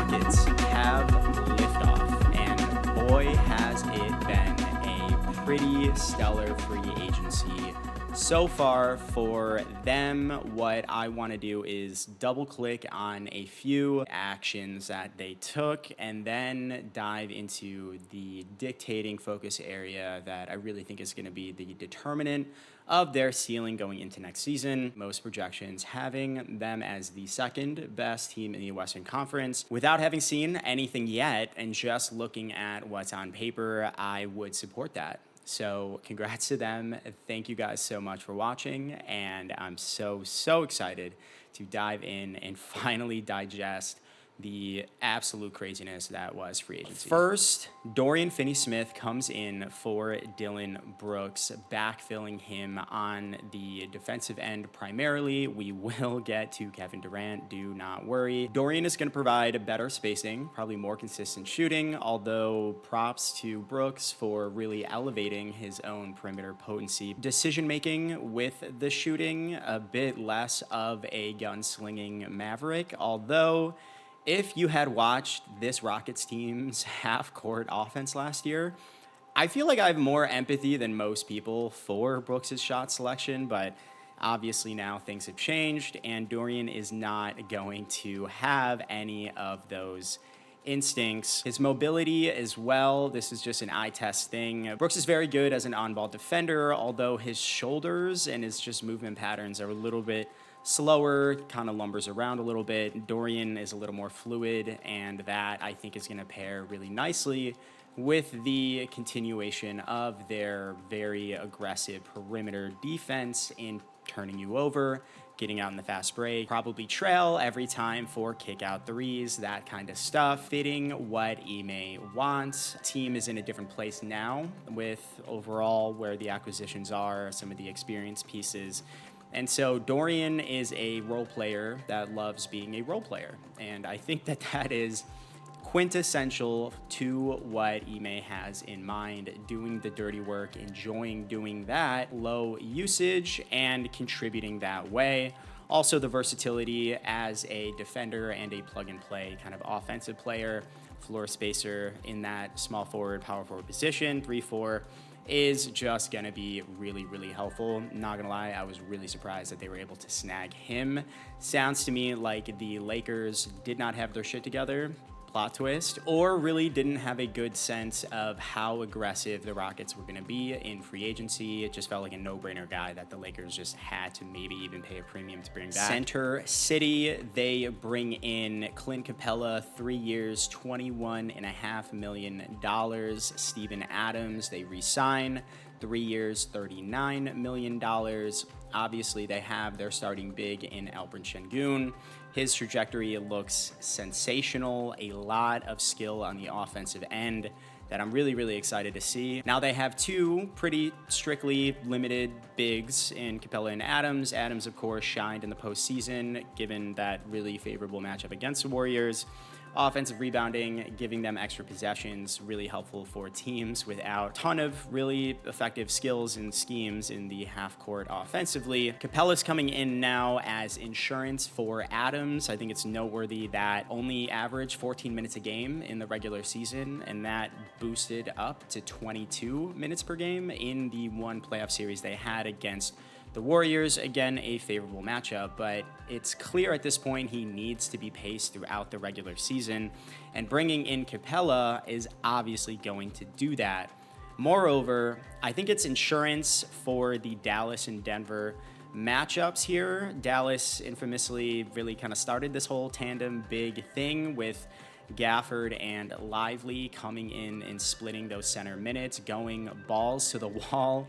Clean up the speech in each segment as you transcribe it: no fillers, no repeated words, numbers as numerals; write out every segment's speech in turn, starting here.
Rockets have liftoff, and boy, has it been a pretty stellar free agency so far for them. What I want to do is double click on a few actions that they took and then dive into the dictating focus area that I really think is going to be the determinant of their ceiling going into next season. Most projections having them as the second best team in the Western Conference. Without having seen anything yet and just looking at what's on paper, I would support that. So congrats to them. Thank you guys so much for watching. And I'm so excited to dive in and finally digest the absolute craziness that was free agency. First, Dorian Finney-Smith comes in for Dillon Brooks, backfilling him on the defensive end primarily. We will get to Kevin Durant, do not worry. Dorian is going to provide better spacing, probably more consistent shooting, although props to Brooks for really elevating his own perimeter potency. Decision-making with the shooting, a bit less of a gunslinging maverick, although if you had watched this Rockets team's half-court offense last year, I feel like I have more empathy than most people for Brooks' shot selection, but obviously now things have changed, and Dorian is not going to have any of those instincts. His mobility as well, this is just an eye test thing. Brooks is very good as an on-ball defender, although his shoulders and his just movement patterns are a little bit slower, kind of lumbers around a little bit. Dorian is a little more fluid, and that I think is going to pair really nicely with the continuation of their very aggressive perimeter defense in turning you over, getting out in the fast break, probably trail every time for kick out threes, that kind of stuff, fitting what Ime wants. Team is in a different place now with overall where the acquisitions are, some of the experience pieces. And so Dorian is a role player that loves being a role player. And I think that that is quintessential to what Ime has in mind, doing the dirty work, enjoying doing that, low usage, and contributing that way. Also the versatility as a defender and a plug-and-play kind of offensive player, floor spacer in that small forward, power forward position, 3-4, is just going to be really helpful. Not going to lie, I was really surprised that they were able to snag him. Sounds to me like the Lakers did not have their shit together, plot twist, or really didn't have a good sense of how aggressive the Rockets were going to be in free agency. It just felt like a no-brainer guy that the Lakers just had to maybe even pay a premium to bring back. Center City, they bring in Clint Capela, 3 years, $21.5 million. Steven Adams, they re-sign, 3 years, $39 million. Obviously, they have their starting big in Alperen Sengun. His trajectory looks sensational, a lot of skill on the offensive end that I'm really excited to see. Now they have two pretty strictly limited bigs in Capela and Adams. Adams, of course, shined in the postseason, given that really favorable matchup against the Warriors. Offensive rebounding, giving them extra possessions, really helpful for teams without a ton of really effective skills and schemes in the half court offensively. Capela's coming in now as insurance for Adams. I think it's noteworthy that only averaged 14 minutes a game in the regular season, and that boosted up to 22 minutes per game in the one playoff series they had against the Warriors. Again, a favorable matchup, but it's clear at this point he needs to be paced throughout the regular season, and bringing in Capela is obviously going to do that. Moreover, I think it's insurance for the Dallas and Denver matchups here. Dallas infamously really kind of started this whole tandem big thing with Gafford and Lively coming in and splitting those center minutes, going balls to the wall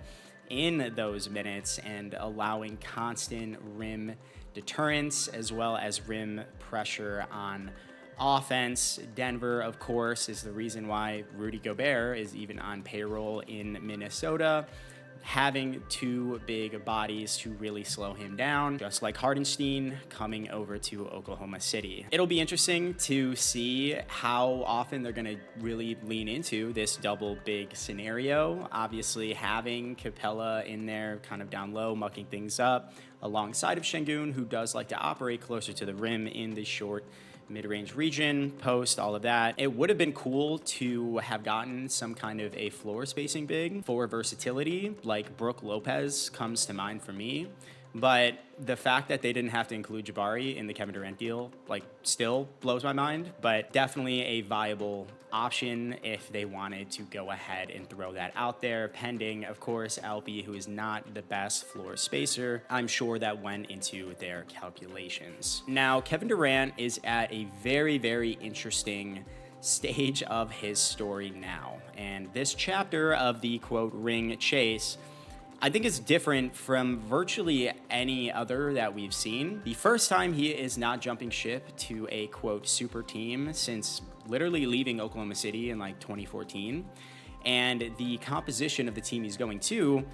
in those minutes and allowing constant rim deterrence as well as rim pressure on offense. Denver, of course, is the reason why Rudy Gobert is even on payroll in Minnesota, having two big bodies to really slow him down, just like Hardenstein coming over to Oklahoma City. It'll be interesting to see how often they're going to really lean into this double big scenario. Obviously, having Capela in there kind of down low, mucking things up, alongside of Sengun, who does like to operate closer to the rim in the short mid-range region, post, all of that. It would have been cool to have gotten some kind of a floor spacing big for versatility, like Brook Lopez comes to mind for me. But the fact that they didn't have to include Jabari in the Kevin Durant deal, like, still blows my mind. But definitely a viable option if they wanted to go ahead and throw that out there, pending, of course, LB, who is not the best floor spacer. I'm sure that went into their calculations. Now, Kevin Durant is at a very, very interesting stage of his story now. And this chapter of the, quote, ring chase, I think it's different from virtually any other that we've seen. The first time he is not jumping ship to a, quote, super team since literally leaving Oklahoma City in like 2014. And the composition of the team he's going to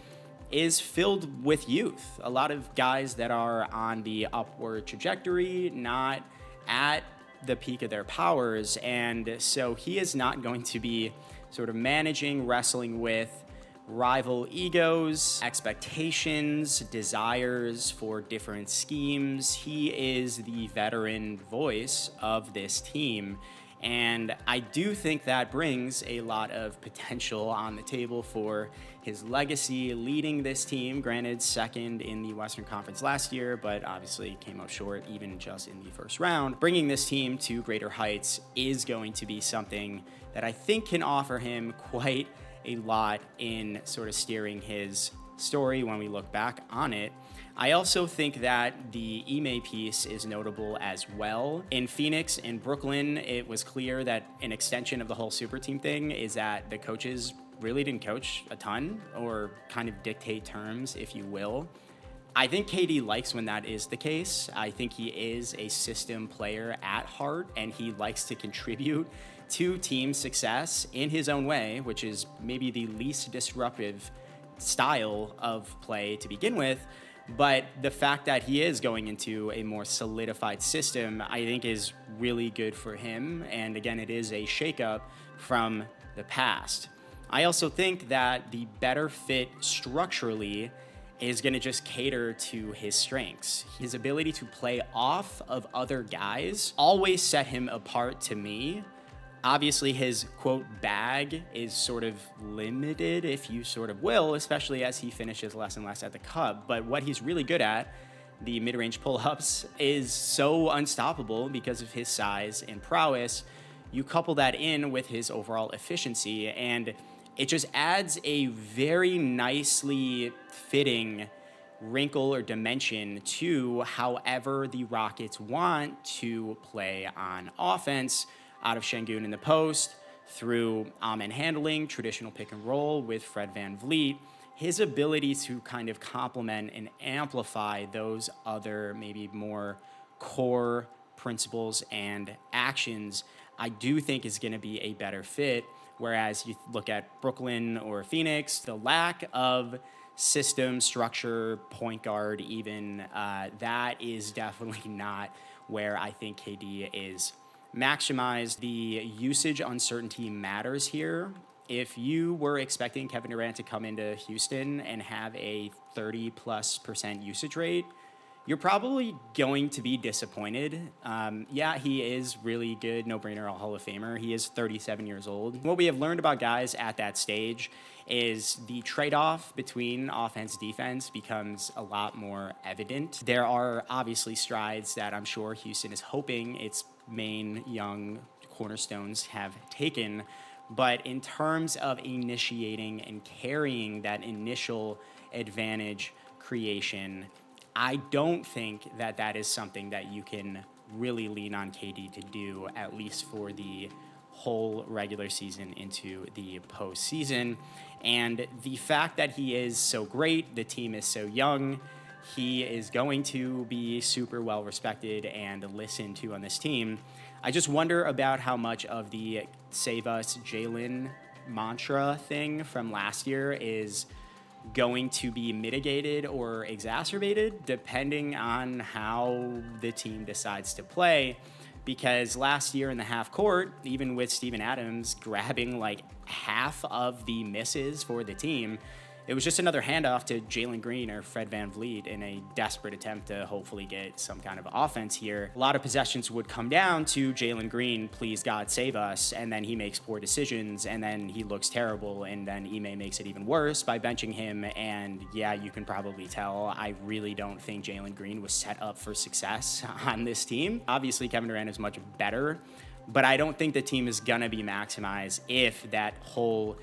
is filled with youth. A lot of guys that are on the upward trajectory, not at the peak of their powers. And so he is not going to be sort of managing, wrestling with rival egos, expectations, desires for different schemes. He is the veteran voice of this team. And I do think that brings a lot of potential on the table for his legacy leading this team. Granted, second in the Western Conference last year, but obviously came up short even just in the first round. Bringing this team to greater heights is going to be something that I think can offer him quite a lot in sort of steering his story when we look back on it. I also think that the Ime piece is notable as well. In Phoenix and Brooklyn, it was clear that an extension of the whole super team thing is that the coaches really didn't coach a ton or kind of dictate terms, if you will. I think KD likes when that is the case. I think he is a system player at heart, and he likes to contribute to team success in his own way, which is maybe the least disruptive style of play to begin with. But the fact that he is going into a more solidified system, I think is really good for him. And again, it is a shakeup from the past. I also think that the better fit structurally is going to just cater to his strengths. His ability to play off of other guys always set him apart to me. Obviously, his, quote, bag is sort of limited, if you sort of will, especially as he finishes less and less at the Cub. But what he's really good at, the mid-range pull-ups, is so unstoppable because of his size and prowess. You couple that in with his overall efficiency, and it just adds a very nicely fitting wrinkle or dimension to however the Rockets want to play on offense, out of Şengün in the post, through Amen handling, traditional pick and roll with Fred VanVleet. His ability to kind of complement and amplify those other maybe more core principles and actions, I do think is going to be a better fit. Whereas you look at Brooklyn or Phoenix, the lack of system, structure, point guard even, that is definitely not where I think KD is maximized. The usage uncertainty matters here. If you were expecting Kevin Durant to come into Houston and have a 30+% usage rate, you're probably going to be disappointed. Yeah, he is really good, no-brainer, Hall of Famer. He is 37 years old. What we have learned about guys at that stage is the trade-off between offense, defense becomes a lot more evident. There are obviously strides that I'm sure Houston is hoping its main young cornerstones have taken, but in terms of initiating and carrying that initial advantage creation, I don't think that that is something that you can really lean on KD to do, at least for the whole regular season into the postseason. And the fact that he is so great, the team is so young, he is going to be super well respected and listened to on this team. I just wonder about how much of the Save Us Jalen mantra thing from last year is going to be mitigated or exacerbated depending on how the team decides to play. Because last year in the half court, even with Steven Adams grabbing like half of the misses for the team, it was just another handoff to Jalen Green or Fred VanVleet in a desperate attempt to hopefully get some kind of offense here. A lot of possessions would come down to Jalen Green, please God save us, and then he makes poor decisions, and then he looks terrible, and then Ime makes it even worse by benching him, and yeah, you can probably tell I really don't think Jalen Green was set up for success on this team. Obviously, Kevin Durant is much better, but I don't think the team is gonna be maximized if that whole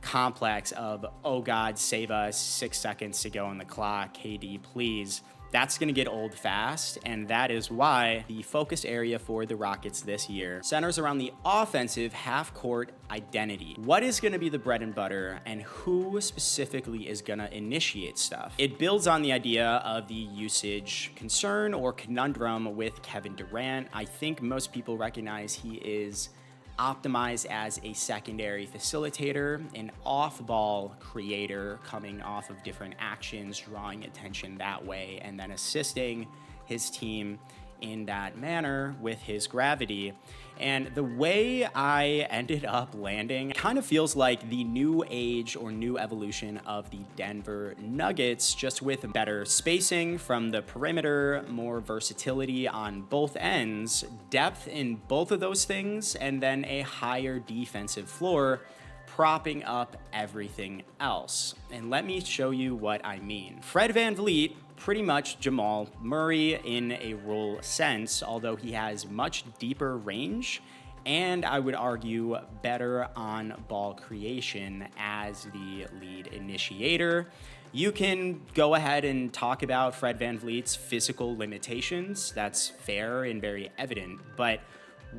complex of, oh God, save us, 6 seconds to go on the clock, KD, please, that's going to get old fast, and that is why the focus area for the Rockets this year centers around the offensive half-court identity. What is going to be the bread and butter, and who specifically is going to initiate stuff? It builds on the idea of the usage concern or conundrum with Kevin Durant. I think most people recognize he is optimized as a secondary facilitator, an off-ball creator coming off of different actions, drawing attention that way, and then assisting his team in that manner with his gravity. And the way I ended up landing kind of feels like the new age or new evolution of the Denver Nuggets, just with better spacing from the perimeter, more versatility on both ends, depth in both of those things, and then a higher defensive floor propping up everything else. And let me show you what I mean. Fred VanVleet, pretty much Jamal Murray in a role sense, although he has much deeper range and I would argue better on ball creation as the lead initiator. You can go ahead and talk about Fred VanVleet's physical limitations. That's fair and very evident, but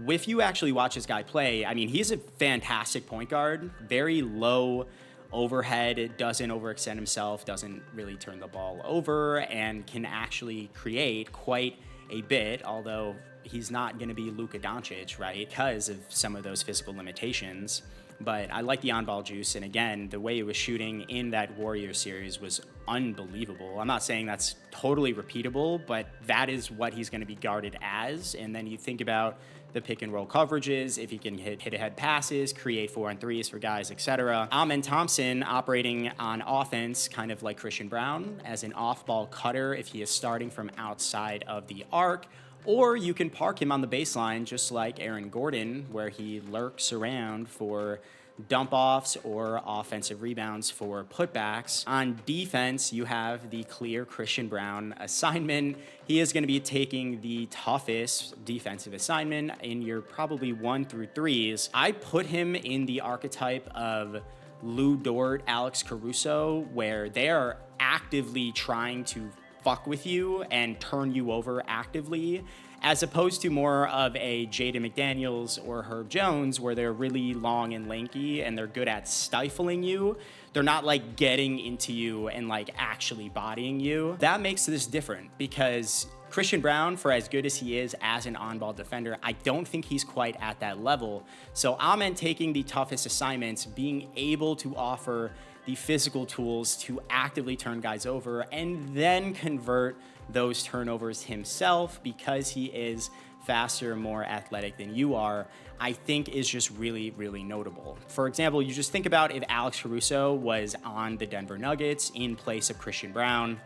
if you actually watch this guy play, I mean, he's a fantastic point guard, very low overhead, doesn't overextend himself, doesn't really turn the ball over, and can actually create quite a bit, although he's not going to be Luka Doncic, right, because of some of those physical limitations. But I like the on-ball juice, and again, the way he was shooting in that Warriors series was unbelievable. I'm not saying that's totally repeatable, but that is what he's going to be guarded as. And then you think about the pick-and-roll coverages, if he can hit ahead passes, create 4-on-3s for guys, etc. Amen Thompson operating on offense, kind of like Christian Brown, as an off-ball cutter if he is starting from outside of the arc. Or you can park him on the baseline just like Aaron Gordon, where he lurks around for dump-offs or offensive rebounds for putbacks. On defense, you have the clear Christian Brown assignment. He is going to be taking the toughest defensive assignment in your probably 1 through 3s. I put him in the archetype of Lou Dort, Alex Caruso, where they are actively trying to fuck with you and turn you over actively, as opposed to more of a Jaden McDaniels or Herb Jones, where they're really long and lanky and they're good at stifling you. They're not like getting into you and like actually bodying you. That makes this different because Christian Brown, for as good as he is as an on-ball defender, I don't think he's quite at that level. So Amen taking the toughest assignments, being able to offer the physical tools to actively turn guys over and then convert those turnovers himself because he is faster, more athletic than you are, I think is just really, really notable. For example, you just think about if Alex Caruso was on the Denver Nuggets in place of Christian Brown,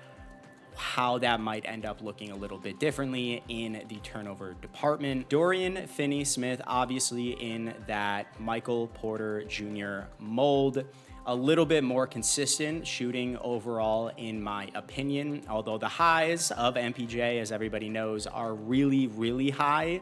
how that might end up looking a little bit differently in the turnover department. Dorian Finney-Smith, obviously in that Michael Porter Jr. mold, a little bit more consistent shooting overall, in my opinion, although the highs of MPJ, as everybody knows, are really, really high.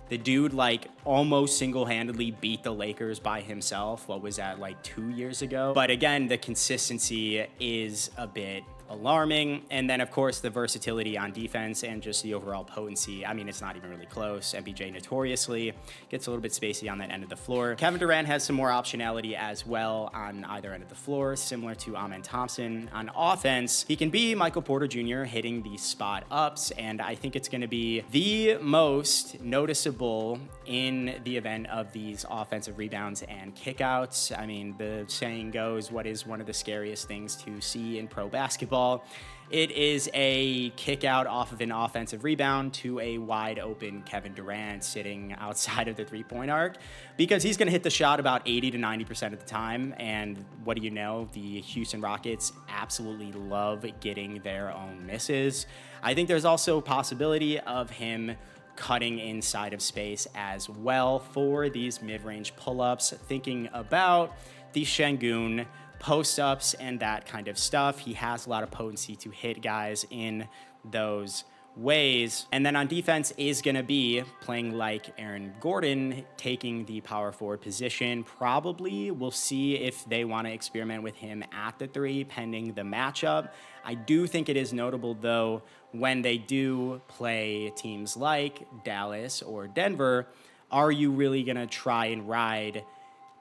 The dude like almost single-handedly beat the Lakers by himself. What was that, like 2 years ago? But again, the consistency is a bit alarming. And then, of course, the versatility on defense and just the overall potency. I mean, it's not even really close. MPJ notoriously gets a little bit spacey on that end of the floor. Kevin Durant has some more optionality as well on either end of the floor, similar to Amen Thompson. On offense, he can be Michael Porter Jr. hitting the spot ups, and I think it's going to be the most noticeable in the event of these offensive rebounds and kickouts. I mean, the saying goes, what is one of the scariest things to see in pro basketball? basketball. It is a kick out off of an offensive rebound to a wide open Kevin Durant sitting outside of the three-point arc, because he's going to hit the shot about 80 to 90% of the time. And what do you know? The Houston Rockets absolutely love getting their own misses. I think there's also a possibility of him cutting inside of space as well for these mid-range pull-ups, thinking about the Şengün post-ups and that kind of stuff. He has a lot of potency to hit guys in those ways. And then on defense is going to be playing like Aaron Gordon, taking the power forward position. Probably we'll see if they want to experiment with him at the three, pending the matchup. I do think it is notable, though, when they do play teams like Dallas or Denver, are you really going to try and ride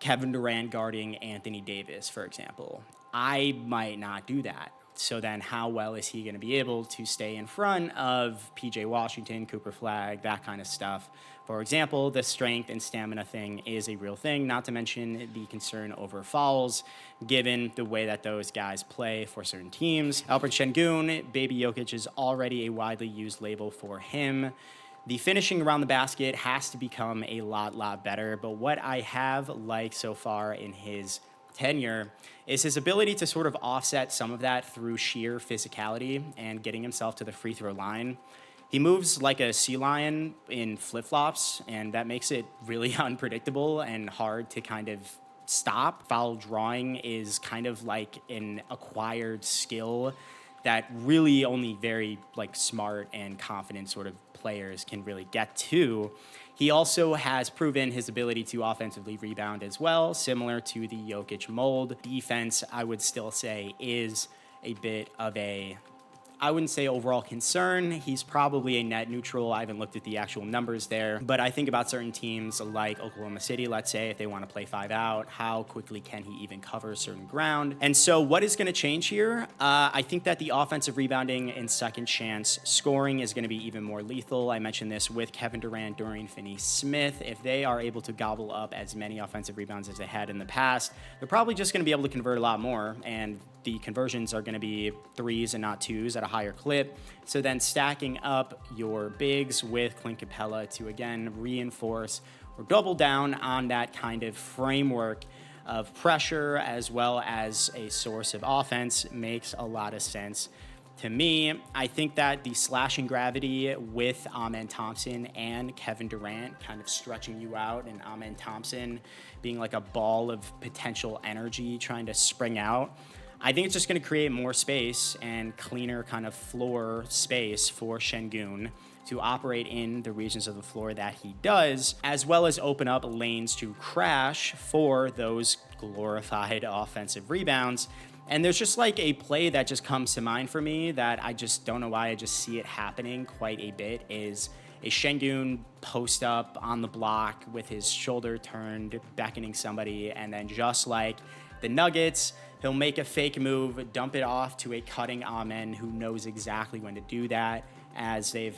Kevin Durant guarding Anthony Davis, for example? I might not do that. So then how well is he going to be able to stay in front of PJ Washington, Cooper Flagg, that kind of stuff? For example, the strength and stamina thing is a real thing, not to mention the concern over fouls, given the way that those guys play for certain teams. Alperen Şengün, Baby Jokic, is already a widely used label for him. The finishing around the basket has to become a lot better, but what I have liked so far in his tenure is his ability to sort of offset some of that through sheer physicality and getting himself to the free throw line. He moves like a sea lion in flip-flops, and that makes it really unpredictable and hard to kind of stop. Foul drawing is kind of like an acquired skill that really only very like smart and confident sort of players can really get to. He also has proven his ability to offensively rebound as well, similar to the Jokic mold. Defense, I would still say, is a bit of a, I wouldn't say overall concern. He's probably a net neutral. I haven't looked at the actual numbers there, but I think about certain teams like Oklahoma City, let's say, if they want to play 5 out, how quickly can he even cover certain ground? And so what is going to change here? I think that the offensive rebounding and second chance scoring is going to be even more lethal. I mentioned this with Kevin Durant, Dorian Finney-Smith. If they are able to gobble up as many offensive rebounds as they had in the past, they're probably just going to be able to convert a lot more, and the conversions are going to be 3s and not 2s at a higher clip. So then stacking up your bigs with Clint Capela to, again, reinforce or double down on that kind of framework of pressure as well as a source of offense makes a lot of sense to me. I think that the slashing gravity with Amen Thompson and Kevin Durant kind of stretching you out, and Amen Thompson being like a ball of potential energy trying to spring out, I think it's just going to create more space and cleaner kind of floor space for Şengün to operate in the regions of the floor that he does, as well as open up lanes to crash for those glorified offensive rebounds. And there's just like a play that just comes to mind for me that I just don't know why I just see it happening quite a bit, is a Şengün post up on the block with his shoulder turned, beckoning somebody, and then just like the Nuggets, he'll make a fake move, dump it off to a cutting Amen who knows exactly when to do that, as they've,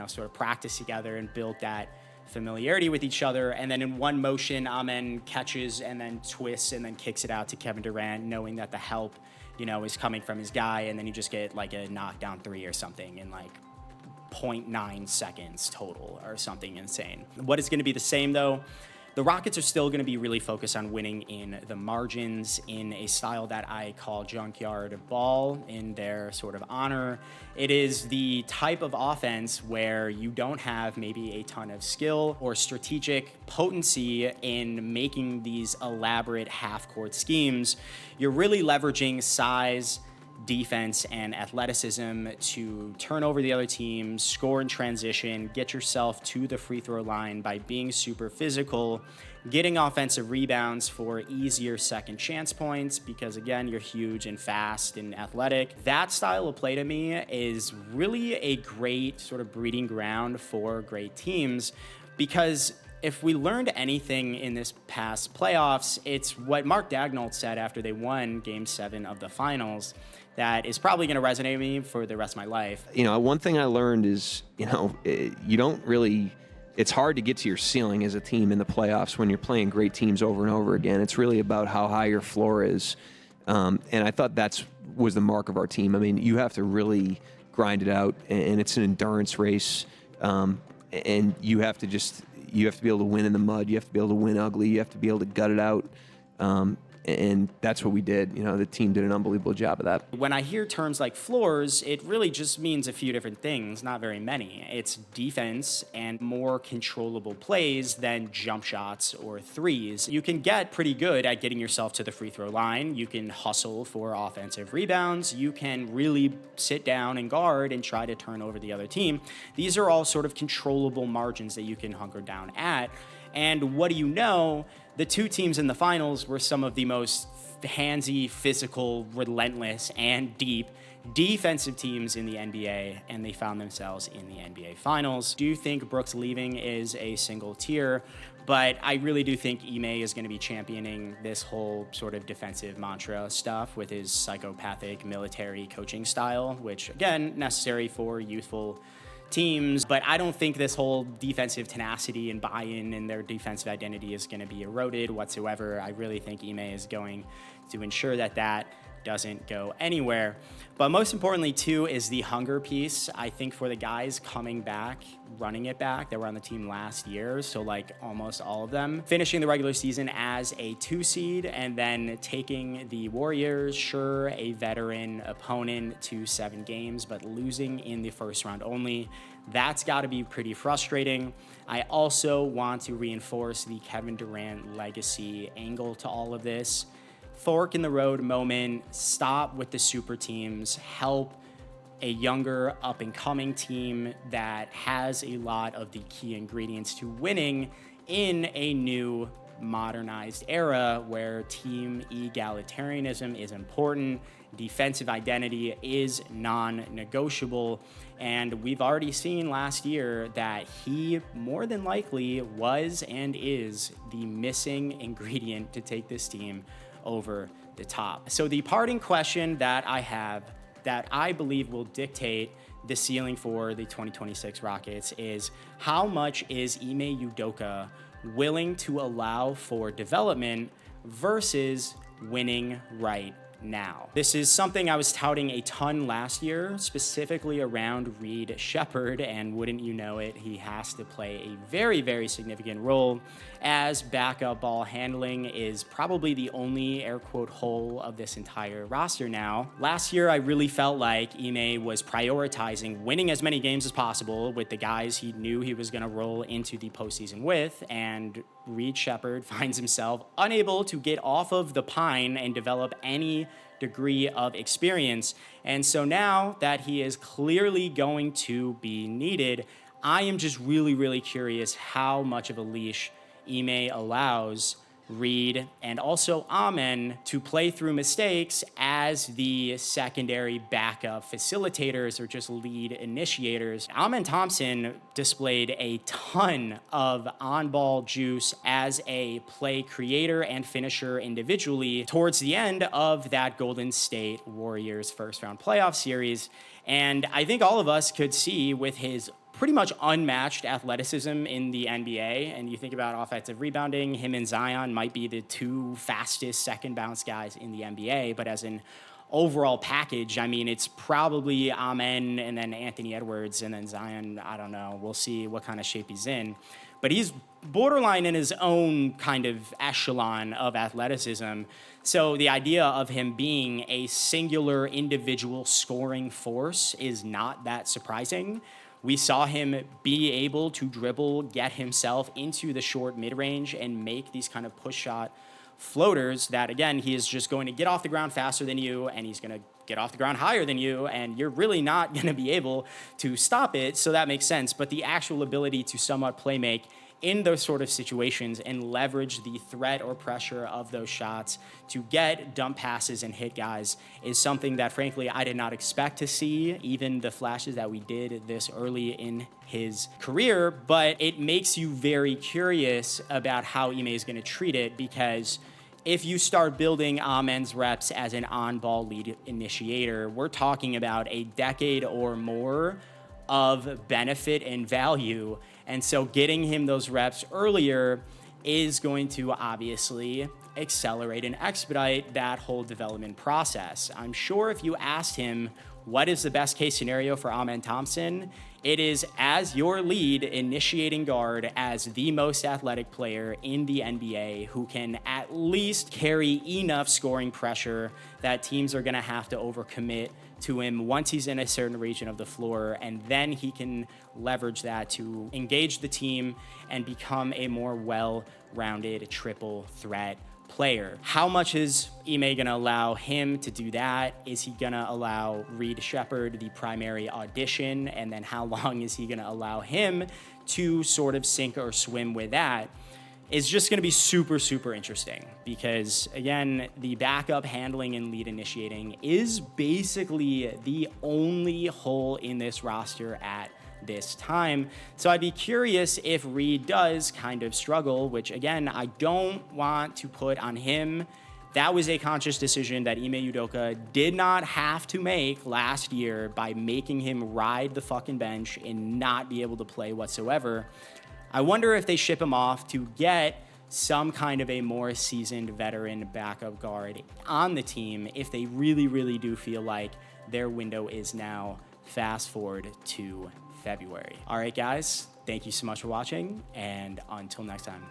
sort of practiced together and built that familiarity with each other. And then in one motion, Amen catches and then twists and then kicks it out to Kevin Durant, knowing that the help, is coming from his guy. And then you just get like a knockdown 3 or something in like 0.9 seconds total or something insane. What is going to be the same though? The Rockets are still going to be really focused on winning in the margins in a style that I call junkyard ball in their sort of honor. It is the type of offense where you don't have maybe a ton of skill or strategic potency in making these elaborate half-court schemes. You're really leveraging size, defense, and athleticism to turn over the other team, score in transition, get yourself to the free throw line by being super physical, getting offensive rebounds for easier second chance points because, again, you're huge and fast and athletic. That style of play to me is really a great sort of breeding ground for great teams, because if we learned anything in this past playoffs, it's what Mark Daigneault said after they won Game 7 of the finals that is probably going to resonate with me for the rest of my life. One thing I learned is, you don't really, it's hard to get to your ceiling as a team in the playoffs when you're playing great teams over and over again. It's really about how high your floor is. And I thought was the mark of our team. I mean, you have to really grind it out, and it's an endurance race. And you have to be able to win in the mud. You have to be able to win ugly. You have to be able to gut it out. And that's what we did. The team did an unbelievable job of that. When I hear terms like floors, it really just means a few different things, not very many. It's defense and more controllable plays than jump shots or threes. You can get pretty good at getting yourself to the free throw line. You can hustle for offensive rebounds. You can really sit down and guard and try to turn over the other team. These are all sort of controllable margins that you can hunker down at. And what do you know? The two teams in the finals were some of the most handsy, physical, relentless, and deep defensive teams in the NBA, and they found themselves in the NBA Finals. Do think Brooks leaving is a single tier, but I really do think Ime is going to be championing this whole sort of defensive mantra stuff with his psychopathic military coaching style, which, again, necessary for youthful teams, but I don't think this whole defensive tenacity and buy-in and their defensive identity is going to be eroded whatsoever. I really think Ime is going to ensure that doesn't go anywhere. But most importantly, too, is the hunger piece. I think for the guys coming back, running it back, that were on the team last year, so like almost all of them, finishing the regular season as a 2 seed and then taking the Warriors, sure, a veteran opponent to 7 games, but losing in the first round only. That's got to be pretty frustrating. I also want to reinforce the Kevin Durant legacy angle to all of this. Fork in the road moment, stop with the super teams, help a younger up-and-coming team that has a lot of the key ingredients to winning in a new modernized era where team egalitarianism is important, defensive identity is non-negotiable, and we've already seen last year that he more than likely was and is the missing ingredient to take this team over the top. So the parting question that I have that I believe will dictate the ceiling for the 2026 Rockets is how much is Ime Udoka willing to allow for development versus winning right now. This is something I was touting a ton last year, specifically around Reed Shepherd, and wouldn't you know it, he has to play a very, very significant role as backup ball handling is probably the only air quote hole of this entire roster now. Last year, I really felt like Ime was prioritizing winning as many games as possible with the guys he knew he was going to roll into the postseason with, and Reed Shepherd finds himself unable to get off of the pine and develop any degree of experience. And so now that he is clearly going to be needed, I am just really, really curious how much of a leash Ime allows Reed and also Amen to play through mistakes as the secondary backup facilitators or just lead initiators. Amen Thompson displayed a ton of on-ball juice as a play creator and finisher individually towards the end of that Golden State Warriors first-round playoff series. And I think all of us could see with his pretty much unmatched athleticism in the NBA, and you think about offensive rebounding, him and Zion might be the 2 fastest second bounce guys in the NBA, but as an overall package, I mean, it's probably Amen and then Anthony Edwards and then Zion. I don't know. We'll see what kind of shape he's in. But he's borderline in his own kind of echelon of athleticism. So the idea of him being a singular individual scoring force is not that surprising. We saw him be able to dribble, get himself into the short mid-range, and make these kind of push shot floaters that, again, he is just going to get off the ground faster than you, and he's going to get off the ground higher than you, and you're really not going to be able to stop it, so that makes sense. But the actual ability to somewhat play make in those sort of situations and leverage the threat or pressure of those shots to get dump passes and hit guys is something that, frankly, I did not expect to see, even the flashes that we did this early in his career. But it makes you very curious about how Ime is going to treat it, because if you start building Amen's reps as an on-ball lead initiator, we're talking about a decade or more of benefit and value. And so getting him those reps earlier is going to obviously accelerate and expedite that whole development process. I'm sure if you asked him what is the best case scenario for Amen Thompson, it is as your lead initiating guard, as the most athletic player in the NBA who can at least carry enough scoring pressure that teams are going to have to overcommit to him once he's in a certain region of the floor, and then he can leverage that to engage the team and become a more well-rounded triple threat player. How much is Ime going to allow him to do that? Is he going to allow Reed Shepherd the primary audition? And then how long is he going to allow him to sort of sink or swim with that? Is just going to be super, super interesting because, again, the backup handling and lead initiating is basically the only hole in this roster at this time. So I'd be curious if Reed does kind of struggle, which, again, I don't want to put on him. That was a conscious decision that Ime Udoka did not have to make last year by making him ride the fucking bench and not be able to play whatsoever. I wonder if they ship him off to get some kind of a more seasoned veteran backup guard on the team if they really, really do feel like their window is now fast forward to February. All right, guys, thank you so much for watching, and until next time.